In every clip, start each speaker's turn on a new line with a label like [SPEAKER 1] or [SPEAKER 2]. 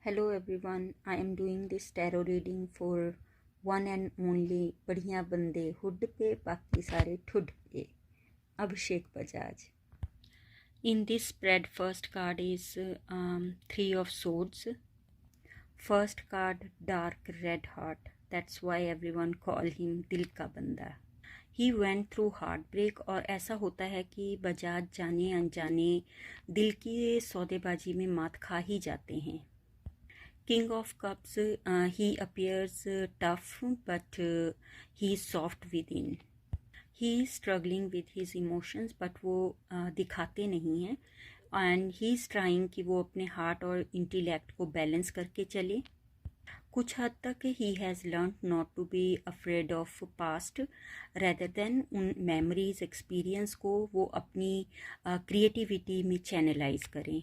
[SPEAKER 1] Hello everyone, I am doing this tarot reading for one and only बढ़िया बंदे hood पे बाकी सारे ठुड पे Abhishek Bajaj. In this spread, first card is Three of Swords. First card, Dark Red Heart. That's why everyone call him दिल का बंदा. He went through heartbreak और ऐसा होता है कि बजाज जाने अनजाने दिल की सौदेबाजी में मात खा ही जाते हैं. King of Cups, he appears tough, but he is soft within. He is struggling with his emotions, but वो दिखाते नहीं हैं. And he is trying कि वो अपने हार्ट और इंटेलेक्ट को बैलेंस करके चले. कुछ हद तक he has learned not to be afraid of past, rather than उन memories, experience को वो अपनी creativity में channelize करें.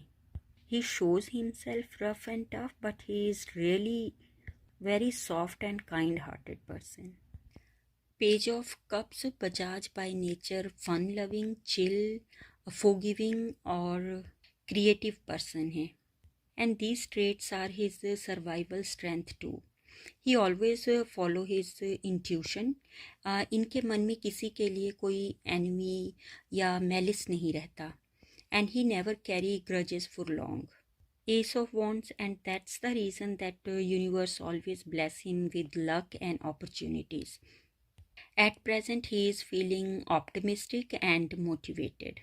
[SPEAKER 1] He shows himself rough and tough, but he is really very soft and kind-hearted person. Page of Cups, Bajaj by nature, fun-loving, chill, forgiving और creative person है. And these traits are his survival strength too. He always follow his intuition. इनके मन में किसी के लिए कोई enemy या malice नहीं रहता. And he never carry grudges for long. Ace of Wands, and that's the reason that the universe always bless him with luck and opportunities. At present, he is feeling optimistic and motivated.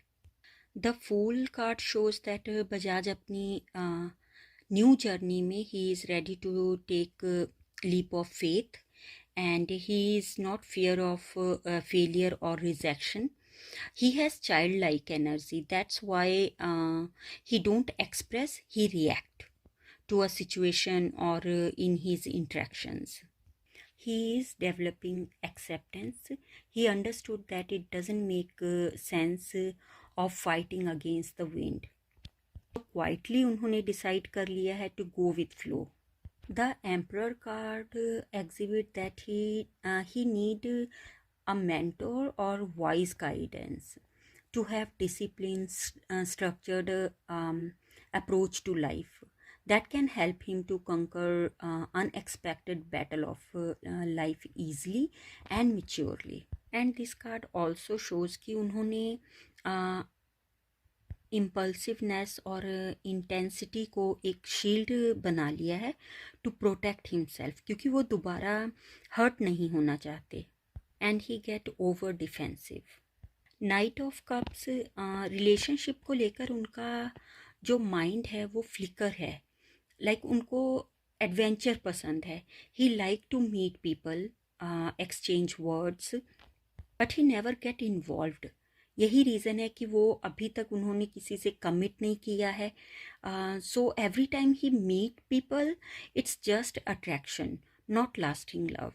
[SPEAKER 1] The Fool card shows that Bajaj अपनी new journey में he is ready to take a leap of faith, and he is not fear of failure or rejection. He has childlike energy. That's why he don't express, he react to a situation or in his interactions. He is developing acceptance. He understood that it doesn't make sense of fighting against the wind. Quietly उन्होंने decide कर लिया है to go with flow. The Emperor card exhibit that he need a mentor or wise guidance to have disciplined, structured approach to life that can help him to conquer unexpected battle of life easily and maturely. And this card also shows कि उन्होंने impulsiveness और intensity को एक shield बना लिया है to protect himself, क्योंकि वो दोबारा हर्ट नहीं होना चाहते. And he get over defensive. Night of cups, relationship को लेकर उनका जो माइंड है वो फ्लिकर है. लाइक उनको एडवेंचर पसंद है. He like to meet people, exchange words, but he never get involved. यही रीज़न है कि वो अभी तक उन्होंने किसी से कमिट नहीं किया है. So every time he meet people, it's just attraction, not lasting love.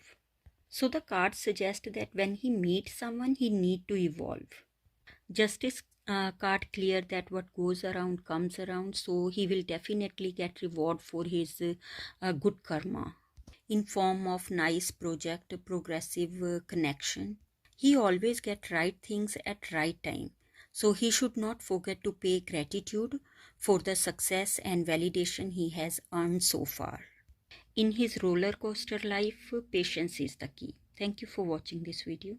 [SPEAKER 1] So the cards suggest that when he meets someone, he need to evolve. Justice card clear that what goes around comes around, so he will definitely get reward for his good karma in form of nice project, progressive connection. He always get right things at right time, so he should not forget to pay gratitude for the success and validation he has earned so far. In his roller coaster life, patience is the key. Thank you for watching this video.